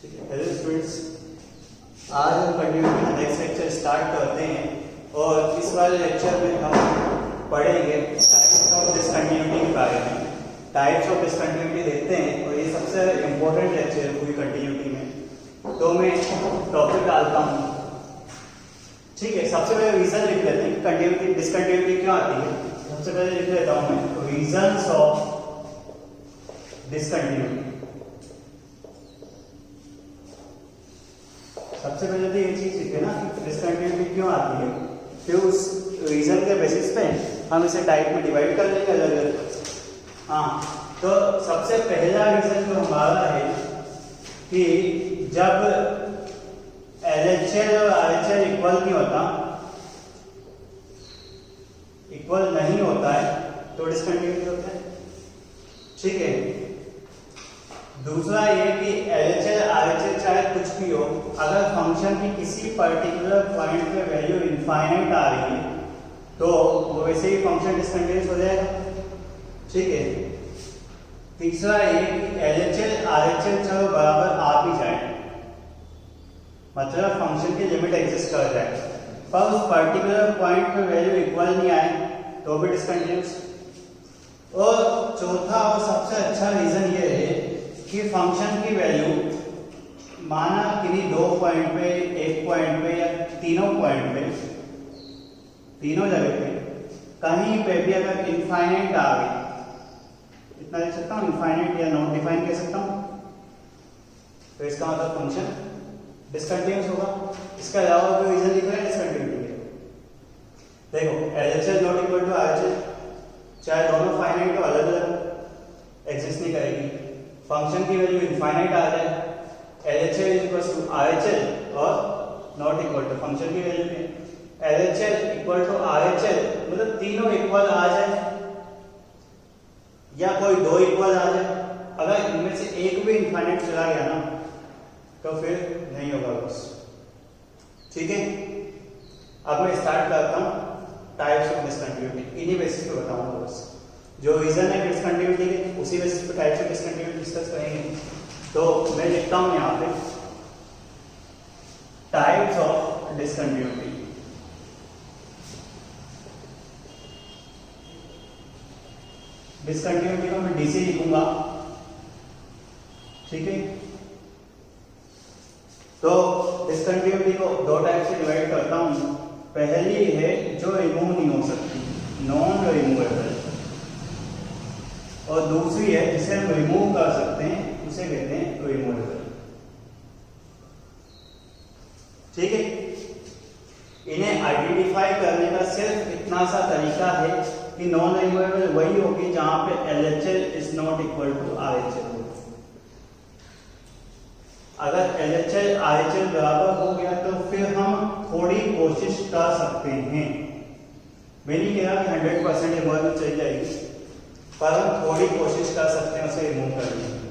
ठीक है, hello students, आज हम कंटिन्यूटी का नेक्स्ट लेक्चर स्टार्ट करते हैं और इस वाले लेक्चर में हम पढ़ेंगे टाइप्स ऑफ डिसकंटिन्यूटी के बारे में। टाइप्स ऑफ डिसकंटिन्यूटी देखते हैं और ये सबसे इम्पोर्टेंट लेक्चर है पूरी कंटिन्यूटी में। तो मैं टॉपिक डालता हूँ। ठीक है, सबसे पहले रीजन लिख लेते हैं कंटिन्यूटी डिसकंटिन्यूटी क्यों आती है। सबसे पहले लिख लेता हूँ मैं रीजंस ऑफ डिसकंटिन्यूटी। सबसे पहले तो ये चीज लिखे ना कि डिसकंटिन्यूटी क्यों आती है, फिर उस रीजन के बेसिस पे हम इसे टाइप में डिवाइड कर लेंगे अलग अलग। हाँ, तो सबसे पहला रीजन जो हमारा है कि जब LHL और RHL इक्वल नहीं होता, इक्वल नहीं होता है तो डिसकंटिन्यूटी होता है। ठीक है, दूसरा ये कि LHL RHL चाहे कुछ भी हो, अगर फंक्शन की किसी पर्टिकुलर पॉइंट पे वैल्यू इनफाइनाइट आ रही है तो वो वैसे ही फंक्शन डिसकंटिन्यूअस हो जाएगा। ठीक है, तीसरा ये कि LHL RHL चलो बराबर आ भी जाए, मतलब फंक्शन की लिमिट एग्जिस्ट कर जाए, पर उस पर्टिकुलर पॉइंट पे वैल्यू इक्वल नहीं आए तो भी डिसकंटिन्यूअस। और चौथा और सबसे अच्छा रीजन ये है कि फंक्शन की वैल्यू माना किन्हीं दो पॉइंट पे, एक पॉइंट पे या तीनों पॉइंट पे, तीनों जगह पे कहीं पे भी अगर इनफाइनाइट आ गई, इतना लिख सकता हूँ, इनफाइनाइट या नॉट डिफाइन कह सकता हूँ, तो इसका मतलब फंक्शन डिसकंटिन्यूअस होगा। इसके अलावा कोई रीजन लिख रहा है डिसकंटिन्यूटी है। देखो LHL not equal to RHL, चाहे दोनों फाइनाइट हो अलग अलग एग्जिस्ट नहीं करेगी, फंक्शन की वैल्यू इनफाइनाइट आ जाए, LHL इक्वल टू RHL और नॉट इक्वल टू फंक्शन की वैल्यू में LHL इक्वल टू RHL, मतलब तीनों इक्वल आ जाए या कोई दो इक्वल आ जाए। अगर इनमें से एक भी इनफाइनाइट चला गया ना तो फिर नहीं होगा बस। ठीक है, अब मैं स्टार्ट करता हूं टाइप्स ऑफ डिसकंटिन्यूटी। इन्हीं बेसिस पे बताऊंगा बस, जो रीजन है डिसकंटिन्यूटी के उसी बेसिस पे टाइप्स ऑफ डिसकंटिन्यूटी डिस्कस करेंगे। तो मैं लिखता हूं यहां पे टाइप्स ऑफ डिसकंटिन्यूटी। डिसकंटिन्यूटी को मैं DC लिखूंगा। ठीक है, तो डिसकंटिन्यूटी को दो टाइप से डिवाइड करता हूं। पहली है जो रिमूव नहीं हो सकती, नॉन रिमूवेबल, और दूसरी है जिसे हम रिमूव कर सकते हैं, उसे कहते हैं रिमूवेबल। ठीक है, इन्हें आइडेंटिफाई करने का सिर्फ इतना सा तरीका है कि नॉन रिमूवेबल वही होगी जहां पे LHL is not equal to RHL। अगर LHL RHL बराबर हो गया तो फिर हम थोड़ी कोशिश कर सकते हैं। मैं नहीं कह रहा कि 100% ये वैल्यू चल जाएगी, पर हम थोड़ी कोशिश कर सकते हैं उसे रिमूव करने की।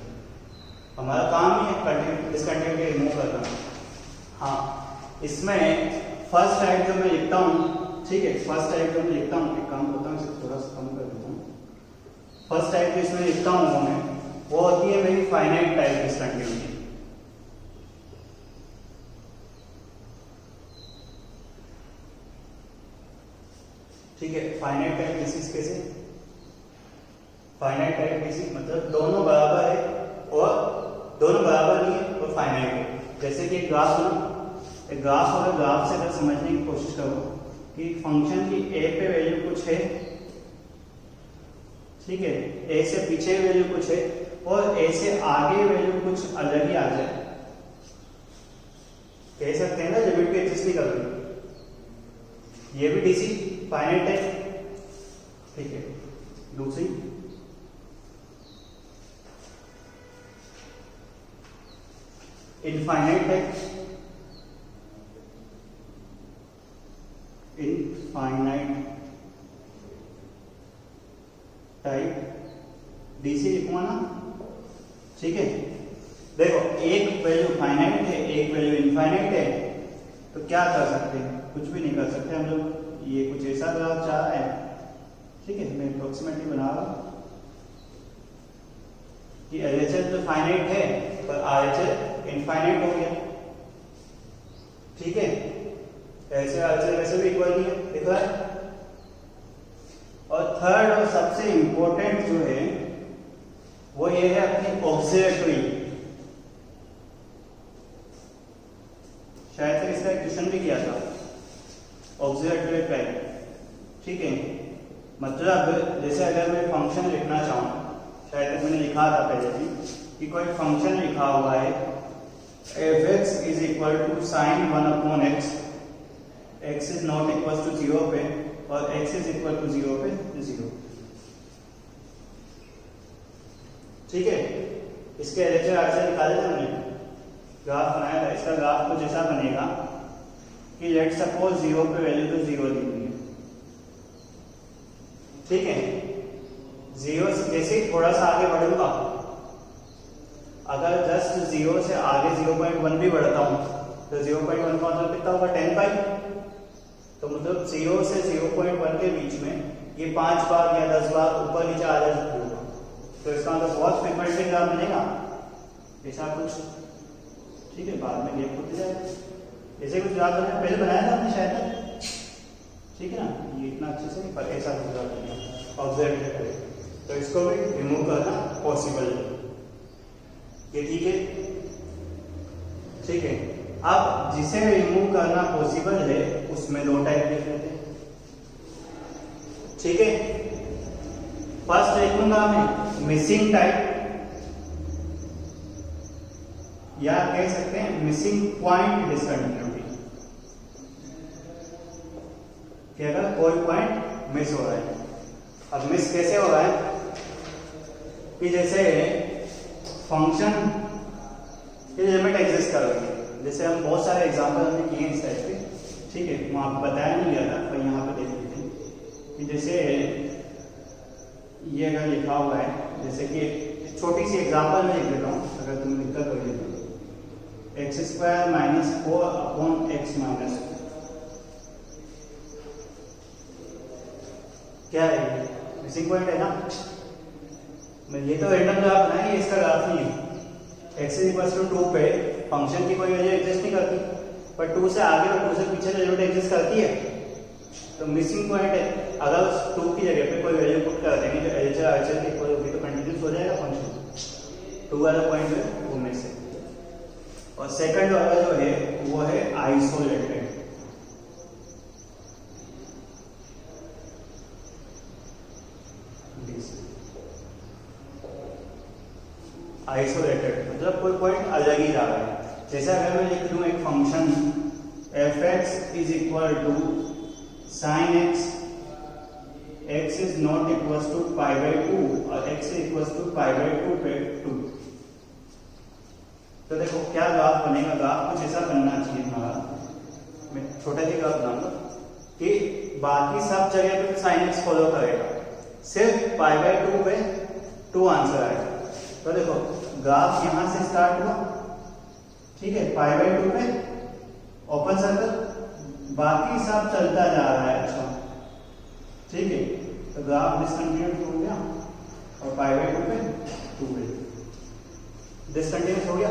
हमारा काम ही है डिसकंटिन्यूटी रिमूव करना। हाँ, इसमें फर्स्ट टाइप जो मैं लिखता हूँ, ठीक है, फर्स्ट टाइप जो मैं लिखता हूँ, एक काम करता हूँ इसे थोड़ा सा कम कर देता हूँ। फर्स्ट टाइप जो इसमें लिखता हूँ मैं, वो होती है मेरी फाइनाइट टाइप डिसकंटिन्यूटी। ठीक है, फाइनाइट टाइप डिसीज कैसे? फाइनाइट टाइप डिसीज मतलब दोनों बराबर है और दोनों बराबर नहीं है और फाइनाइट है। जैसे कि एक ग्राफ हो ना, एक ग्राफ और ग्राफ से अगर समझने की कोशिश करो कि फंक्शन की A पे वैल्यू कुछ है, ठीक है, A से पीछे वैल्यू कुछ है और A से आगे वैल्यू कुछ अलग ही आ जाए, कह सकते हैं ना लिमिट भी एग्जिस्ट नहीं कर रही। ये भी DC फाइनाइट है। ठीक है, दूसरी इनफाइनाइट है। इनफाइनाइट टाइप DC लिखूंगा ना। ठीक है, देखो एक वैल्यू फाइनाइट है, एक वैल्यू इनफाइनाइट है, तो क्या कर सकते हैं? कुछ भी नहीं कर सकते हम लोग। ये कुछ ऐसा ग्राफ चाह रहा है, ठीक है, मैं अप्रोक्सीमेटली बना रहा हूं कि LHL तो फाइनाइट है और RHS इनफाइनाइट हो गया। ठीक है, ऐसे RHS वैसे भी इक्वल नहीं है, देखो है। और थर्ड और सबसे इंपॉर्टेंट जो है वो ये है अपनी ऑक्सिलेटरी। शायद से इसका क्वेश्चन भी किया था, ऑक्सिलेटरी पैर। ठीक है, मतलब जैसे अगर मैं फंक्शन लिखना चाहूँ, शायद मैंने लिखा था पहले भी कि कोई फंक्शन लिखा हुआ है f(x) is equal to sine 1/x, x is not equal to 0 पे और x इज इक्वल टू 0 पे 0। ठीक है, इसके LHS RHS निकाले थे हमने, ग्राफ बनाया था। इसका ग्राफ कुछ ऐसा बनेगा कि लेट सपोज 0 पे वैल्यू तो 0 दी हुई है। ठीक है, 0 से जैसे थोड़ा सा आगे बढ़ूंगा, अगर जस्ट 0 से आगे 0.1 भी बढ़ता हूं तो 0.1 का मतलब कितना होगा, 10 पाई। तो मतलब 0 से 0.1 के बीच में ये 5 बार या 10 बार ऊपर नीचे आ जाएगा, तो इसका मतलब बहुत फ्रीक्वेंटली ग्राफ बनेगा ऐसा कुछ। ठीक है, बाद में गेप होते जाएगा। ऐसे कुछ ग्राफ हमने पहले बनाया था हमने शायद, ठीक है ना, ये इतना अच्छे से नहीं, पर ऐसा कुछ ग्राफ बनेगा ऑब्जर्व करें, तो इसको भी रिमूव करना पॉसिबल है। ये ठीक है। ठीक है, अब जिसे रिमूव करना पॉसिबल है उसमें दो टाइप लिख लेते हैं। ठीक है, फर्स्ट लिखूंगा मैं मिसिंग टाइप, या कह सकते हैं मिसिंग पॉइंट डिसकंटिन्यूटी, कि अगर कोई पॉइंट मिस हो रहा है। अब मिस कैसे हो रहा है कि जैसे फंक्शन की लिमिट एग्जिस्ट कर रही है, जैसे हम बहुत सारे एग्जांपल हमने किए इस टाइप के। ठीक है, मैं आपको बताया नहीं गया था, पर यहाँ पे देख लेते हैं कि जैसे ये अगर लिखा हुआ है, जैसे कि छोटी सी एग्जांपल में लिख देता हूँ, अगर तुम दिक्कत हो रही है, x² - 4/x - क्या है, मिसिंग पॉइंट है ना। मैं ये तो रैंडम ग्राफ बनाया, ये इसका ग्राफ नहीं है। x = 2 पे फंक्शन की कोई वैल्यू एग्जिस्ट नहीं करती, पर 2 से आगे और 2 से पीछे वैल्यू एग्जिस्ट करती है, तो मिसिंग पॉइंट है। अगर उस 2 की जगह पे कोई वैल्यू पुट कर देंगे जो LHS RHS की इक्वल होगी, तो कंटिन्यूस हो जाएगा फंक्शन। 2 वाला पॉइंट है वो मिस है। और सेकंड वाला जो है वो है आइसोलेटेड। आइसोलेटेड मतलब कोई पॉइंट अलग ही जा रहा है। जैसे अगर मैं लिख दूं एक function f(x) is equal to sine x, x is not equal to π/2 और x इक्वल टू π/2 पे 2, तो देखो क्या ग्राफ बनेगा। ग्राफ कुछ ऐसा बनना चाहिए हमारा, मैं छोटा सा ग्राफ बनाऊंगा कि बाकी सब जगह पे साइन x फॉलो करेगा, सिर्फ π/2 पे 2 आंसर आएगा। तो देखो ग्राफ यहां से स्टार्ट हुआ, ठीक है, π/2 पे ओपन सर्कल, बाकी सब चलता जा रहा है। अच्छा, ठीक है, तो ग्राफ डिसकंटिन्यूस हो गया और π/2 पे 2 डिसकंटिन्यूस हो गया।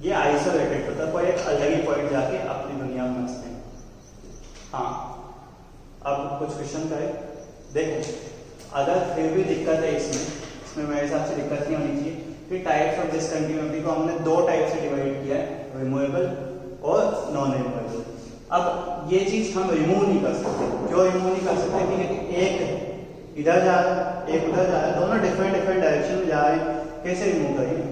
ये आइसोलेटेड मतलब कोई एक अलग ही पॉइंट जाके अपनी दुनिया में मस्त है। हाँ, अब कुछ क्वेश्चन करें। देखो अगर फिर भी दिक्कत है इसमें मेरे हिसाब से दिक्कत नहीं होनी चाहिए कि टाइप्स ऑफ डिसकंटिन्यूटी को हमने 2 टाइप से डिवाइड किया है, रिमूवेबल और नॉन रिमूवेबल। अब ये चीज हम रिमूव नहीं कर सकते। क्यों रिमूव नहीं कर सकते? क्योंकि एक इधर जा रहा है, एक उधर जा रहा है, दोनों डिफरेंट डायरेक्शन में जा रहे हैं। कैसे रिमूव करेंगे?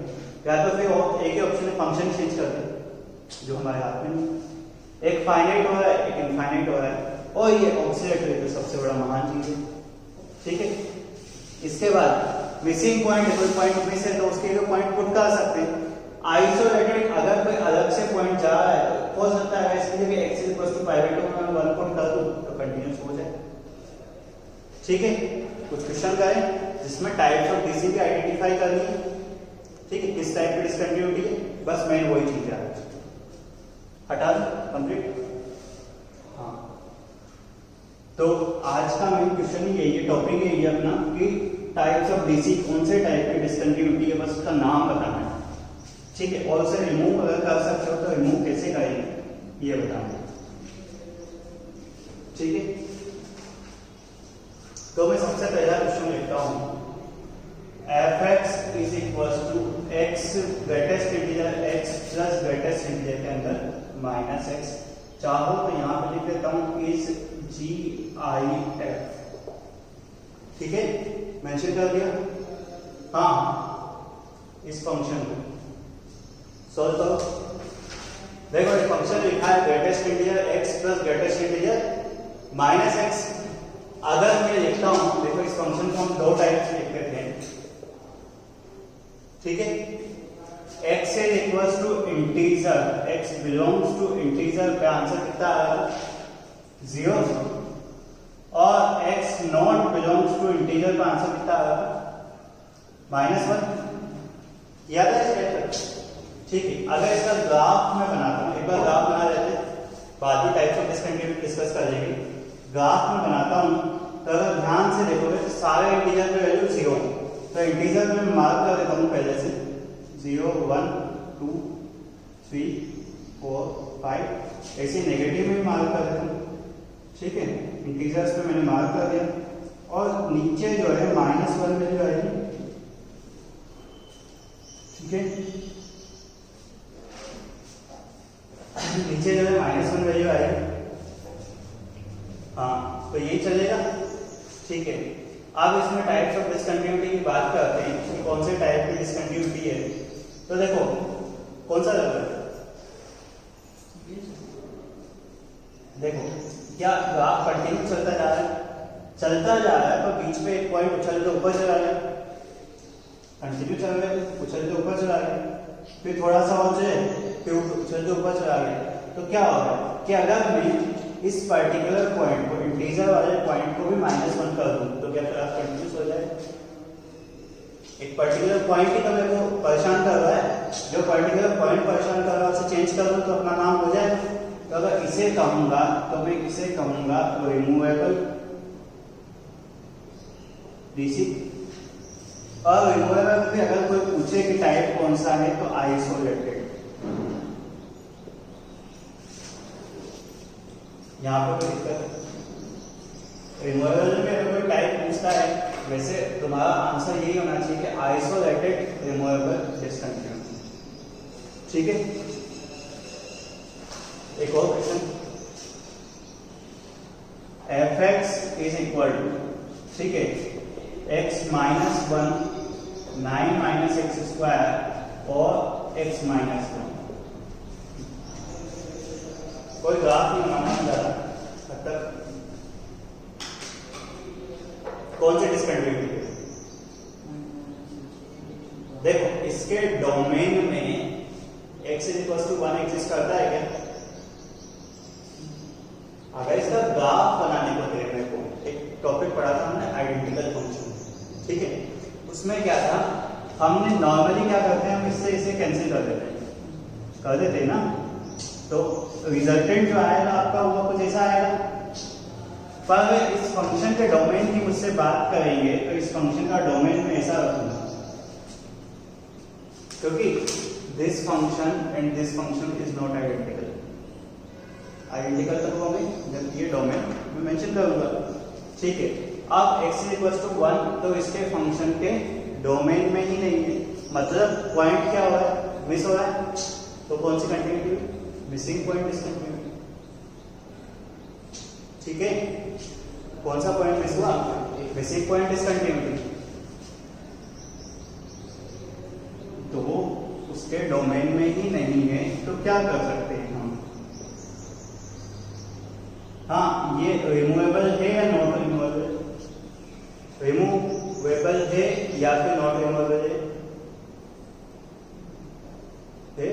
या तो फिर एक ही ऑप्शन में फंक्शन चेंज कर दें, जो हमारे हाथ में नहीं। एक फाइनाइट हो रहा है, एक इनफाइनाइट हो रहा है, और ये ऑक्सीलेटरी तो सबसे बड़ा महान चीज है। ठीक है, इसके बाद मिसिंग पॉइंट, कोई पॉइंट मिस है तो उसके लिए पॉइंट पुट कर सकते हैं। आइसोलेटेड अगर कोई अलग से पॉइंट जा रहा है तो हो सकता है इसके लिए x = π/2 में 1 पुट कर दूं तो कंटीन्यूअस हो जाए। ठीक है, कुछ क्वेश्चन करें जिसमें टाइप्स ऑफ डीसी भी आइडेंटिफाई करनी है। ठीक है, किस टाइप की डिसकंटिन्यूटी है, बस मेन वही चीज है। हटा दो, कंप्लीट। हाँ, तो आज का मेन क्वेश्चन यही है, टॉपिक यही है अपना कि टाइप्स ऑफ डीसी कौन से टाइप की डिसकंटिन्यूटी है, बस उसका नाम बताना है, ठीक है। और उसे रिमूव अगर कर सकते हो तो रिमूव कैसे करेंगे ये बताना है, ठीक है। तो मैं सबसे पहला क्वेश्चन लिखता हूं, f(x) is equal to x greatest integer x plus greatest integer के अंदर माइनस x, चाहो तो यहां पे लिख देता हूं इज GIF, ठीक है, मेंशन कर दिया। हाँ, इस फंक्शन को सॉल्व करो। देखो ये फंक्शन लिखा है greatest integer x plus greatest integer minus x। अगर मैं लिखता हूं, देखो इस फंक्शन को हम दो टाइप से लिख देते हैं, ठीक है। x is equal to integer, x belongs to integer पे आंसर कितना आएगा 0, और x not belongs to integer पे आंसर कितना आएगा -1। याद है स्टेप, ठीक है। अगर इसका ग्राफ मैं बनाता हूं, एक बार ग्राफ बना लेते हैं, बाद में टाइप्स ऑफ डिसकंटिन्यूटी डिस्कस कर लेंगे। ग्राफ में बनाता हूं तो अगर ध्यान से देखोगे तो सारे इंटीजर पे वैल्यू 0, तो इंटीजर में मार्क कर देता हूं पहले से 0 1 2 3 4 5, ऐसे नेगेटिव में मार्क कर देता हूं, ठीक है। इंटीजर्स पे मैंने मार्क कर दिया, और नीचे जो है -1 वैल्यू आएगी, ठीक है। नीचे जो है -1 वैल्यू आएगी, हाँ, तो यही चलेगा, ठीक है। अब इसमें टाइप्स ऑफ डिसकंटिन्यूटी की बात करते हैं कि कौन से टाइप की डिसकंटिन्यूटी है। तो देखो कौन सा लग रहा है, देखो क्या ग्राफ कंटिन्यू चलता जा रहा है, तो बीच में एक पॉइंट उछल के ऊपर चला गया, कंटिन्यू चल रहा है, उछल के ऊपर चला गया, फिर थोड़ा सा और फिर उछल के ऊपर चला गया। तो क्या होगा कि अगर मैं इस पर्टिकुलर पॉइंट को, इंटीजर वाले पॉइंट को भी -1 कर दूं तो क्या ग्राफ कंटिन्यूस हो जाए। एक पर्टिकुलर पॉइंट ही तो मेरे को परेशान कर रहा है, जो पर्टिकुलर पॉइंट परेशान कर रहा है उसे चेंज कर दूं तो अपना नाम हो जाए। तो अगर इसे कहूंगा तो मैं इसे कहूंगा रिमूवेबल डीसी, और रिमूवेबल भी अगर कोई पूछे कि टाइप कौन सा है तो आइसोलेटेड। यहाँ पर कोई दिक्कत, रिमूवेबल में अगर कोई टाइप पूछता है, वैसे तुम्हारा आंसर यही होना चाहिए कि आइसोलेटेड रिमूवेबल डिसकंटिन्यूटी, ठीक है। एक और question, f(x) is equal to, ठीक है, x -1 9 - x स्क्वायर और x -1। कोई ग्राफ नहीं बनाना है ज़्यादा अब तक, कौन सी डिसकंटिन्यूटी है। देखो इसके डोमेन में x is equal to 1 exist करता है क्या। अगर इसका ग्राफ बनाने को दे, मेरे को एक टॉपिक पढ़ा था हमने आइडेंटिकल फंक्शन, ठीक है। उसमें क्या था, हमने नॉर्मली क्या करते हैं, हम इससे इसे कैंसिल कर देते हैं ना, तो रिजल्टेंट जो आएगा आपका वो कुछ ऐसा आएगा। पर इस फंक्शन के डोमेन की मुझसे बात करेंगे तो इस फंक्शन का डोमेन में ऐसा रखूंगा, क्योंकि this function and this function is not identical. Identical तक वो मैं जब ये डोमेन मैं मेंशन करूंगा, ठीक है। अब x इज इक्वल टू 1, तो इसके फंक्शन के डोमेन में ही नहीं है, मतलब पॉइंट क्या हो रहा है, मिस हो रहा है। तो कौन सी कंटिन्यूटी, मिसिंग पॉइंट डिसकंटिन्यूटी, ठीक है। कौन सा पॉइंट मिस हुआ, मिसिंग पॉइंट डिसकंटिन्यूटी, तो वो उसके डोमेन में ही नहीं है। तो क्या कर सकते हैं हम, हाँ, ये रिमूवेबल है या नॉट रिमूवेबल, रिमूवेबल है या फिर नॉट रिमूवेबल है,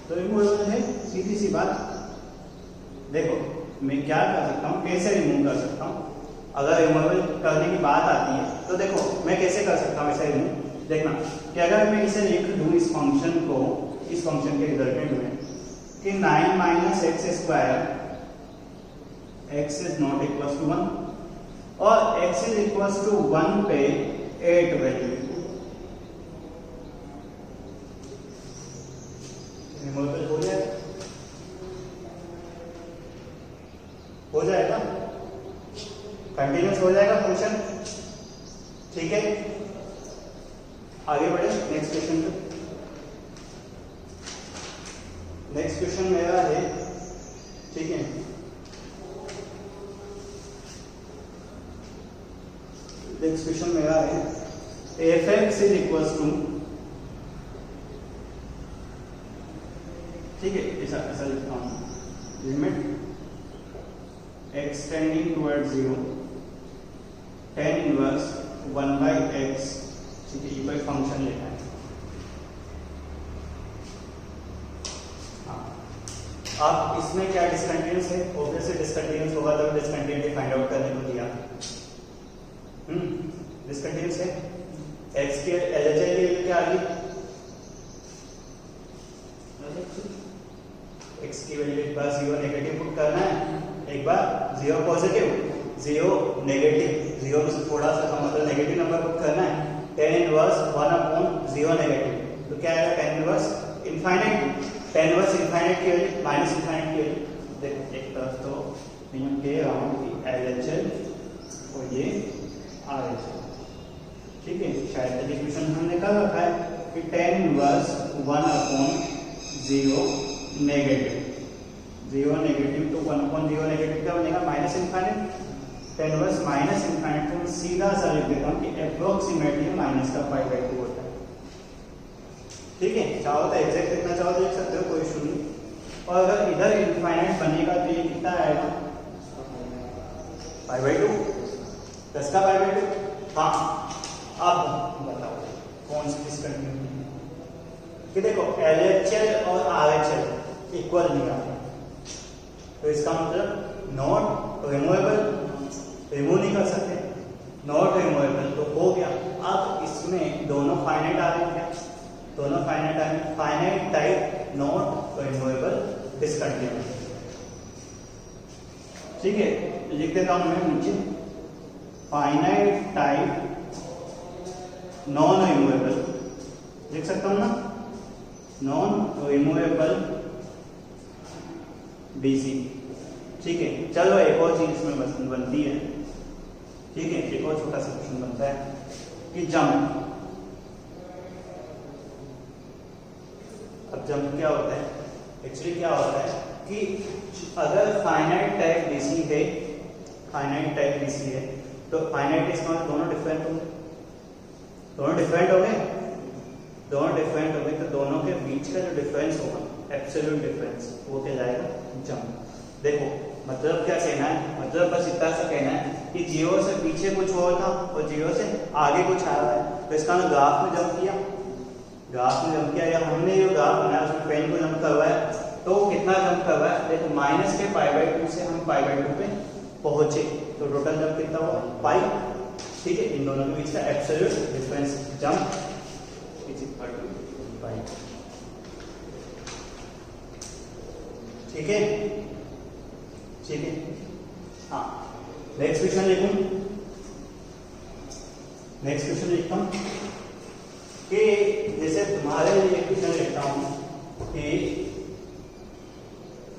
तो रिमूवेबल है, सीधी सी बात। देखो मैं क्या कर सकता हूँ, कैसे रिमूव कर सकता हूँ। अगर रिमूवेबल करने की बात आती है तो देखो मैं कैसे कर सकता हूँ ऐसा रिमूव। देखना कि अगर मैं इसे लिख दूँ इस फंक्शन को, इस फंक्शन के रिजल्टेंट में कि 9 - x square x is not equal to 1 और x इज इक्वल टू 1 पे 8 वैल्यू रिमूवेबल हो जाएगा कंटिन्यूस हो जाएगा फंक्शन। ठीक है, आगे बढ़े नेक्स्ट क्वेश्चन पे। नेक्स्ट क्वेश्चन मेरा है, ठीक है, नेक्स्ट क्वेश्चन मेरा है f(x) इज इक्वल टू, ठीक है, ऐसा लिखता हूं, limit x tending towards 0 tan inverse 1/x, ठीक है, ये कोई फंक्शन लेना है। आप इसमें क्या डिसकंटिन्यूस है, ऑब्वियसली डिसकंटिन्यूस होगा तब डिसकंटिन्यूटी फाइंड आउट करने को दिया। डिसकंटिन्यूस है, x के LHS की वैल्यू क्या आ गई, x की वैल्यू एक बार 0 नेगेटिव पुट करना है, एक बार 0 पॉजिटिव 0 नेगेटिव, 0 में से थोड़ा सा कम मतलब नेगेटिव नंबर पुट करना है। tan इनवर्स 1/0 नेगेटिव, तो क्या आएगा tan inverse infinite, tan inverse infinite की वैल्यू माइनस इनफाइनाइट की वैल्यू। देखो एक तरफ तो नियम के राउंड की LHS और ये RHS, ठीक है, शायद एलिक्वेशन हमने कर रखा है कि tan इनवर्स 1/0 नेगेटिव, 0 नेगेटिव तो 1/0 नेगेटिव क्या बनेगा, minus infinite. tan inverse minus infinite तो मैं सीधा सा लिख देता हूं कि अप्रोक्सीमेटली माइनस का 5/2 होता है। ठीक है, चाहो तो एग्जैक्ट लिखना चाहो तो लिख सकते हो, कोई इशू नहीं। और अगर इधर इनफाइनाइट बनेगा तो ये कितना आएगा, 5/2, 10 का 5/2। हाँ, अब बताओ कौन सी डिसकंटिन्यूटी कि देखो LHL और RHL इक्वल नहीं आते, तो इसका मतलब नॉट रिमूवेबल, रिमूव नहीं कर सकते, नॉट रिमूवेबल तो हो गया। अब इसमें दोनों फाइनाइट आ रहे हैं, दोनों फाइनाइट आ रहे हैं, finite type not removable discontinuity. ठीक है, लिख देता हूं मैं नीचे, फाइनाइट टाइप नॉन रिमूवेबल, लिख सकता हूं ना, नॉन रिमूवेबल BC। ठीक है, चलो एक और चीज इसमें बनती है, ठीक है, एक और छोटा सा क्वेश्चन बनता है कि जंप। अब जंप क्या होता है, एक्चुअली क्या होता है कि अगर फाइनाइट टाइप BC है, फाइनाइट टाइप BC है तो फाइनाइट इसका मतलब दोनों डिफरेंट होंगे, दोनों डिफरेंट हो गए, दोनों डिफरेंट हो गए तो दोनों के बीच का जो डिफरेंस होगा, एब्सोल्यूट डिफरेंस, वो क्या जाएगा, जंप। देखो मतलब क्या कहना है, मतलब बस इतना सा कहना है कि 0 से पीछे कुछ और था और 0 से आगे कुछ आ रहा है, तो इसका मतलब ग्राफ में जंप किया, ग्राफ में जंप किया, या हमने जो ग्राफ बनाया उसमें पेन को जंप करवाया, तो कितना जंप करवाया, देखो माइनस के 5/2 से हम 5/2 पे पहुंचे, तो टोटल जंप कितना हुआ 5। ठीक है, इन दोनों के बीच का absolute difference jump is equal to 5। ठीक है, ठीक है, हाँ, नेक्स्ट क्वेश्चन लिखूं, नेक्स्ट क्वेश्चन लिखता हूं कि जैसे तुम्हारे लिए क्वेश्चन लिखता हूं कि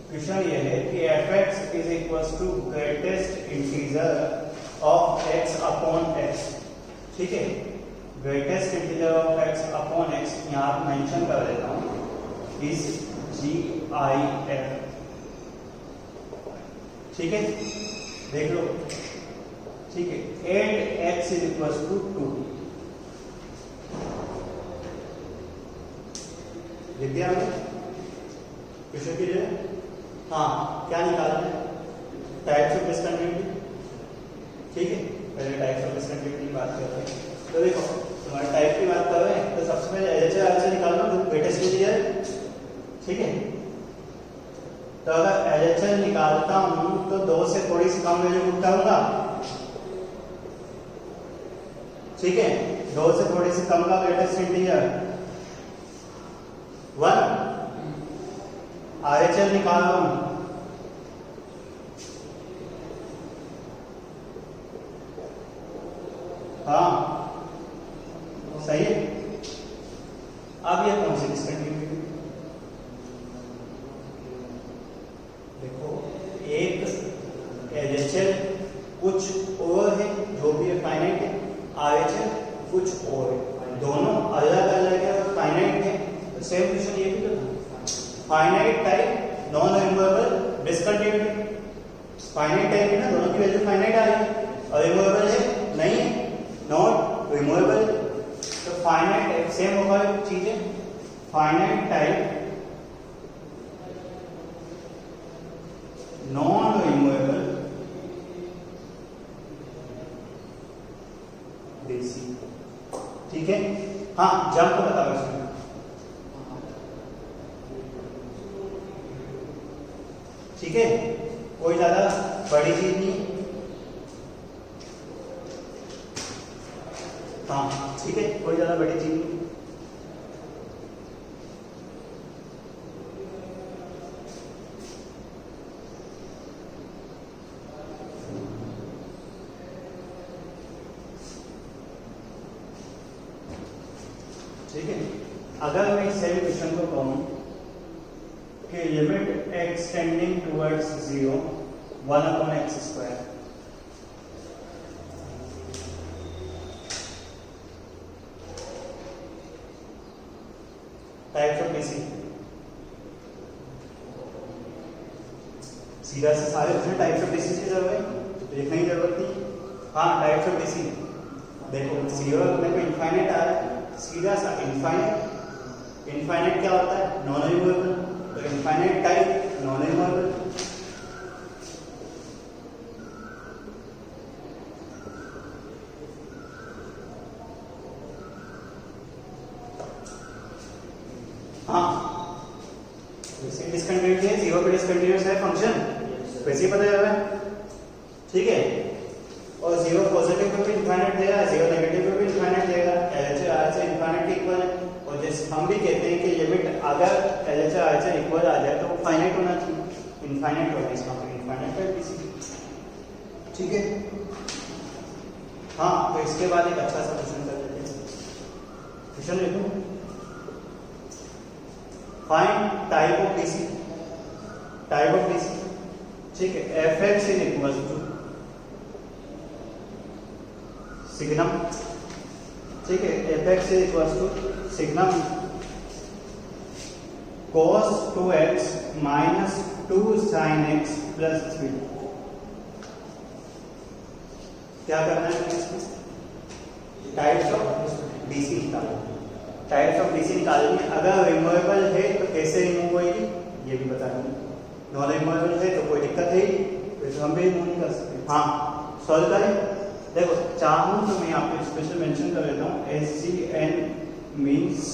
क्वेश्चन ये है कि f(x) is equal to greatest integer of x upon x। ठीक है, greatest integer of x upon x यहां पर मेंशन कर देता हूं इज GIF। ठीक है, देख लो, ठीक है, and x is equal to 2। लिख दिया हमने क्वेश्चन के लिए। हाँ, क्या निकालना है, टाइप्स ऑफ डिसकंटिन्यूटी। ठीक है, पहले टाइप्स ऑफ डिसकंटिन्यूटी की बात कर रहे हैं, तो देखो तुम्हारे टाइप की बात कर रहे हैं तो सबसे पहले LHS RHS निकालना, तो ग्रेटेस्ट इंटीजर। ठीक है, तो अगर LHS निकालता हूं तो 2 से थोड़ी सी कम वैल्यू पुट करूंगा। ठीक है, 2 से थोड़ी सी कम का ग्रेटेस्ट इंटीजर 1। RHS निकाल रहा हूं, हाँ सेम क्वेश्चन ये भी तो था, finite type non removable discontinuity. Finite type है ना, दोनों की वैल्यू फाइनाइट आ रही है, और रिमूवेबल है नहीं है, नॉट रिमूवेबल। तो फाइनाइट टाइप सेम होगा चीजें, finite type non removable basic, ठीक है। हाँ जंप बताओ इसमें, ठीक है, कोई ज्यादा बड़ी चीज नहीं। हाँ ठीक है, कोई ज्यादा बड़ी चीज नहीं। ठीक है, अगर मैं इस सेम क्वेश्चन को कहूं कि limit x tending towards 0 1/x², types of BC, सीधा से सारे उसमें टाइप्स ऑफ बीसी की जरूरत है, लिखने की जरूरत नहीं। हाँ टाइप्स ऑफ बीसी देखो, 0 अपने को इनफाइनाइट आ रहा है, सीधा सा इनफाइनाइट। इनफाइनाइट क्या होता है? Non removable. तो इनफाइनाइट टाइप नॉन रिमूवेबल। हाँ वैसे डिसकंटिन्यूटी है, 0 पे डिसकंटिन्यूअस है फंक्शन, वैसे ही पता चल रहा है, ठीक है। और 0 पॉजिटिव पे भी इनफाइनाइट देगा, 0 नेगेटिव पे भी इनफाइनाइट देगा, LHS से इनफाइनाइट के इक्वल है। और जैसे हम भी कहते हैं कि लिमिट अगर LHS से इक्वल आ जाए तो वो फाइनाइट होना चाहिए, इनफाइनाइट होगा, इसका मतलब इनफाइनाइट है किसी, ठीक है। हाँ तो इसके बाद एक अच्छा सा क्वेश्चन कर लेते हैं, क्वेश्चन लिखो, find type of DC, type of DC, ठीक है। fx is equal to signum, ठीक है, fx is equal to signum cos 2x minus 2 sin x plus 3। क्या करना है इसमें? टाइप्स ऑफ डीसी निकालना, टाइप्स ऑफ डीसी निकालनी है। अगर रिमूवेबल है तो कैसे रिमूव होगी ये भी बताना है, नॉन रिमूवेबल है तो कोई दिक्कत है ही, तो हम भी रिमूव नहीं कर सकते। हाँ सॉल्व करें, देखो चाहूं तो मैं यहाँ पे स्पेशल मेंशन कर देता हूँ, SCN मीन्स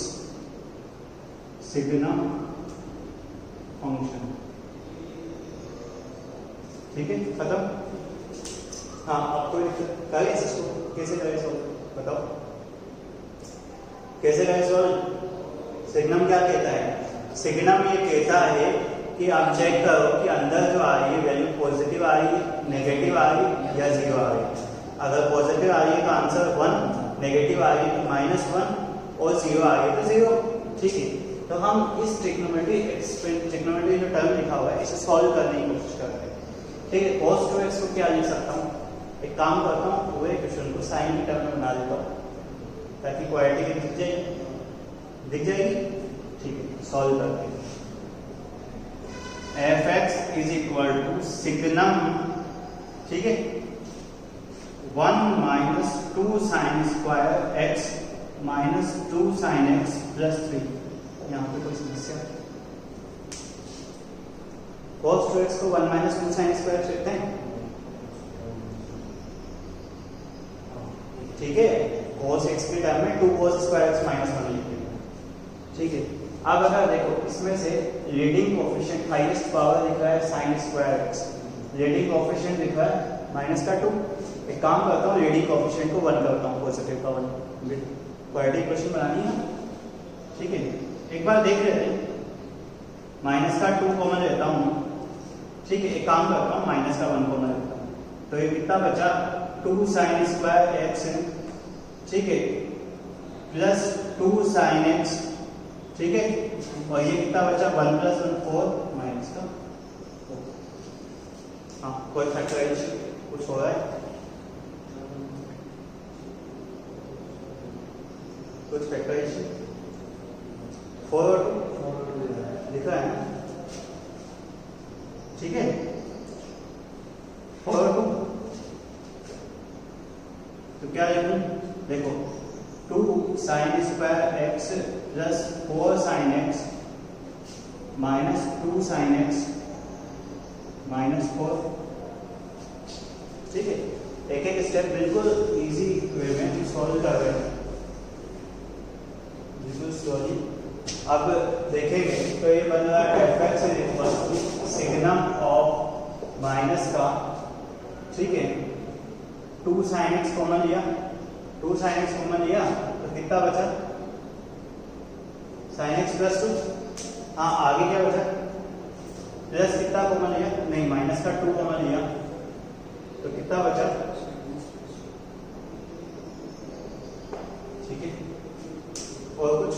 सिग्नम फंक्शन, ठीक है, खत्म। हाँ आपको करें इसको, कैसे करें सॉल्व बताओ, कैसे करें सॉल्व? सिग्नम क्या कहता है? सिग्नम ये कहता है कि आप चेक करो कि अंदर जो आ रही है वैल्यू पॉजिटिव आ रही है, नेगेटिव आ रही है या 0 आ रही है। अगर पॉजिटिव आ रही है तो आंसर 1, नेगेटिव आ रही है तो -1 और 0 आ रही है तो 0, ठीक है। तो हम इस ट्रिग्नोमेट्री जो टर्म लिखा हुआ है इसे सॉल्व करने की कोशिश करते हैं, ठीक है। cos 2x को क्या लिख सकता हूँ? एक काम करता हूँ, पूरे क्वेश्चन को साइन की टर्म में बना देता हूँ ताकि क्वालिटी दिख जाएगी, ठीक है। सॉल्व करते हैं, fx is equal to signum, ठीक है, 1 minus 2 sine square x minus 2 sine x plus 3। यहाँ पे कोई समस्या? cos 2x को 1 माइनस 2 साइन स्क्वायर लिखते हैं, ठीक है। cos x के टर्म में 2 cos स्क्वायर x माइनस 1 लिखते हैं, ठीक है। अब अगर देखो इसमें से लीडिंग कोएफिशिएंट हाईएस्ट पावर लिखा है sign square x, leading coefficient लिखा है माइनस का 2। एक काम करता हूँ, लीडिंग कोएफिशिएंट को 1 करता हूँ, पॉजिटिव का 1, क्वाड्रेटिक इक्वेशन बनानी है, ठीक है। एक बार देख लेते हैं, माइनस का 2 कॉमन लेता हूँ, ठीक है। एक काम करता हूँ, माइनस का 1 कॉमन लेता हूँ, तो ये कितना बचा? 2 साइन स्क्वायर x, ठीक है, प्लस 2 साइन x, ठीक है। और ये कितना बचा? 1 प्लस 1 4 माइनस का 4। हाँ कोई फैक्टराइजेशन कुछ हो रहा है, कुछ फैक्टराइजेशन 4 और 2 दिख रहा है ना, ठीक है। और तो क्या लिखूं, देखो 2 sin square x plus 4 sin x minus 2 sin x minus 4, ठीक है। एक एक स्टेप बिल्कुल इजी वे में सॉल्व कर रहे हैं, बिल्कुल स्लोली। अब देखेंगे तो ये बन रहा है fx is equal to signum of minus का, ठीक है, 2 sin x कॉमन लिया, 2 sin x कॉमन लिया तो कितना बचा, sin x प्लस 2, हाँ आगे क्या बचा, प्लस कितना कॉमन लिया, नहीं माइनस का 2 कॉमन लिया तो कितना बचा, ठीक है। और कुछ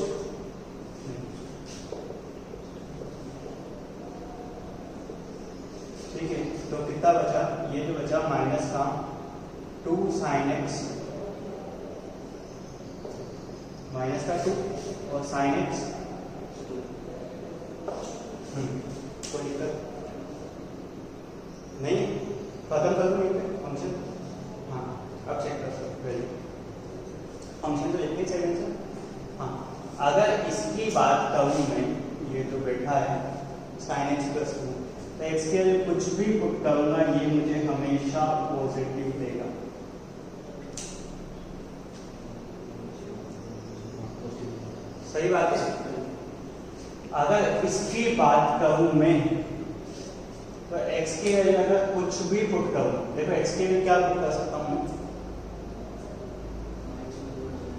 ठीक है, तो कितना बचा, ये जो बचा माइनस का 2 sin x माइनस का 2 और sin x, कोई दिक्कत नहीं, खत्म कर दूँ फंक्शन, हाँ अब चेक कर सकते हैं फंक्शन तो लिखने चाहिए सर, हाँ। अगर इसकी बात करूँ मैं, ये जो बैठा है sin x प्लस 2, तो x के लिए कुछ भी पुट करूँगा ये मुझे हमेशा पॉजिटिव देगा, सही बात है। अगर इसकी बात करूँ मैं तो x के लिए अगर कुछ भी पुट करूँ, देखो x के लिए क्या पुट कर सकता हूँ,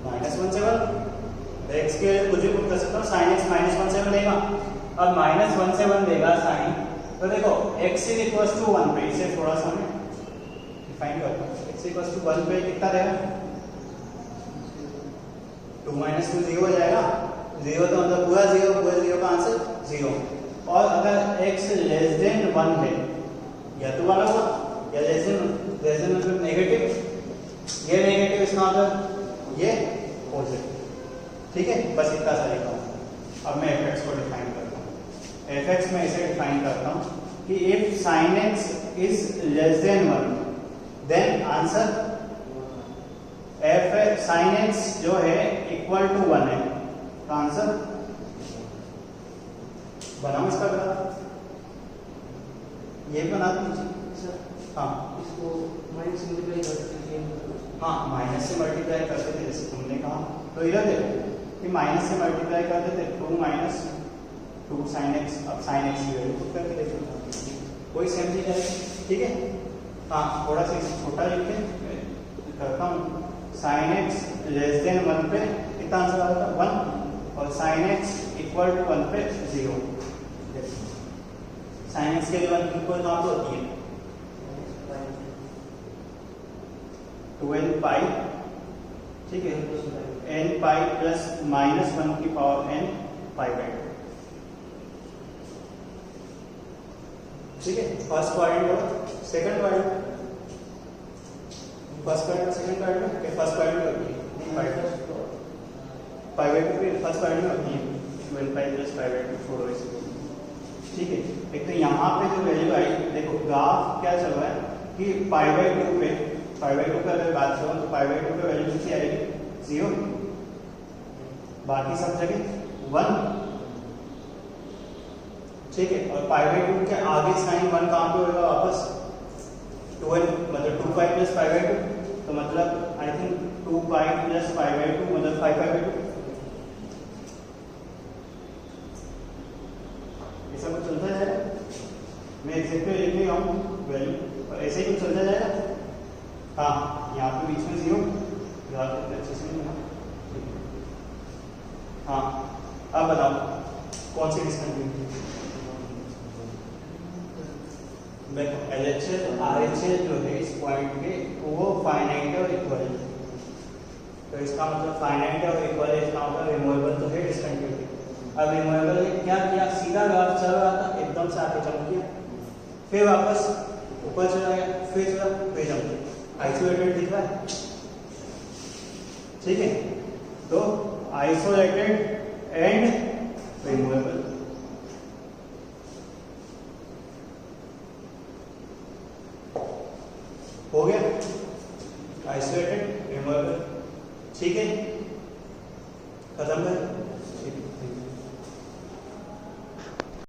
-17, तो x के लिए कुछ भी पुट कर सकता हूँ, sin x -17 देगा। अब -17 देगा sin, तो देखो x इज इक्वल टू 1 पे, इसे थोड़ा सा मैं डिफाइन करता हूँ, x इक्वल टू 1 पे कितना देगा, 2 - 2 0 हो जाएगा, 0 तो मतलब पूरा 0 का आंसर 0। और अगर x लेस देन 1 है, या तो 1 होगा या लेस देन मतलब नेगेटिव, ये नेगेटिव इसका मतलब ये पॉजिटिव, ठीक है। बस इतना सा लिखा हूँ। अब मैं fx को डिफाइन करता हूँ, fx में इसे डिफाइन करता हूँ कि if sin x is less than 1 then answer f sin x जो है इक्वल टू 1 है, तो आंसर बनाओ इसका ग्राफ, ये बना दीजिए, हाँ इसको माइनस से मल्टीप्लाई करते हैं, हाँ माइनस से मल्टीप्लाई करते थे जैसे तुमने कहा, तो इधर देखो कि माइनस से मल्टीप्लाई करते थे 2 - 2 sin x, अब sin x की वैल्यू पुट करके देखो कोई सेम चीज है, ठीक है। हाँ थोड़ा सा छोटा लिख के करता हूँ, sin x लेस देन 1 पे कितना आंसर आएगा 1, और sin x इक्वल टू 1 पे 0, sin x के लिए 1 की कोई बात होती है 12 पाई, ठीक है, n पाई प्लस -1 की पावर n पाई/2, ठीक है। फर्स्ट क्वाड्रेंट और सेकंड क्वाड्रेंट, फर्स्ट क्वाड्रेंट और सेकंड क्वाड्रेंट में फर्स्ट क्वाड्रेंट होती है पाई/2 पे, फर्स्ट क्वाड्रेंट में होती है 12 पाई प्लस पाई/2 4 वैसे, ठीक है। एक तो यहाँ पे जो वैल्यू आई, देखो ग्राफ क्या चल रहा है कि पाई/2 पे, पाई/2 पे अगर बात करूँ तो पाई/2 पे वैल्यू कितनी आएगी 0, बाकी सब जगह 1, ठीक है। और पाई/2 के आगे साइन 1 कहाँ पे होगा वापस 12, मतलब 2 पाई प्लस पाई/2, तो मतलब आई थिंक 2 पाई प्लस पाई/2 मतलब 5 पाई/2, ऐसा कुछ चलता जाएगा, मैं एग्जैक्टली लिख नहीं रहा हूँ वैल्यू, और ऐसे ही कुछ चलता जाएगा, हाँ यहाँ पे बीच में 0, याद करते अच्छे से नहीं, हाँ। अब बताओ कौन सी डिस्कंटिन्यूटी, देखो LHS RHS जो है इस पॉइंट के वो फाइनाइट और इक्वल है, तो इसका मतलब फाइनाइट और इक्वल है, इसका मतलब रिमूवेबल तो है डिस्कंटिन्यूटी। अब रिमूवेबल क्या किया, सीधा ग्राफ चल रहा था एकदम से आके जंप किया, फिर वापस ऊपर चला गया, फिर चला, फिर जंप किया, आइसोलेटेड दिख रहा है, ठीक है। तो आइसोलेटेड एंड रिमूवेबल, हो गया आइसोलेटेड, रिमूवेबल, ठीक है, खत्म कर।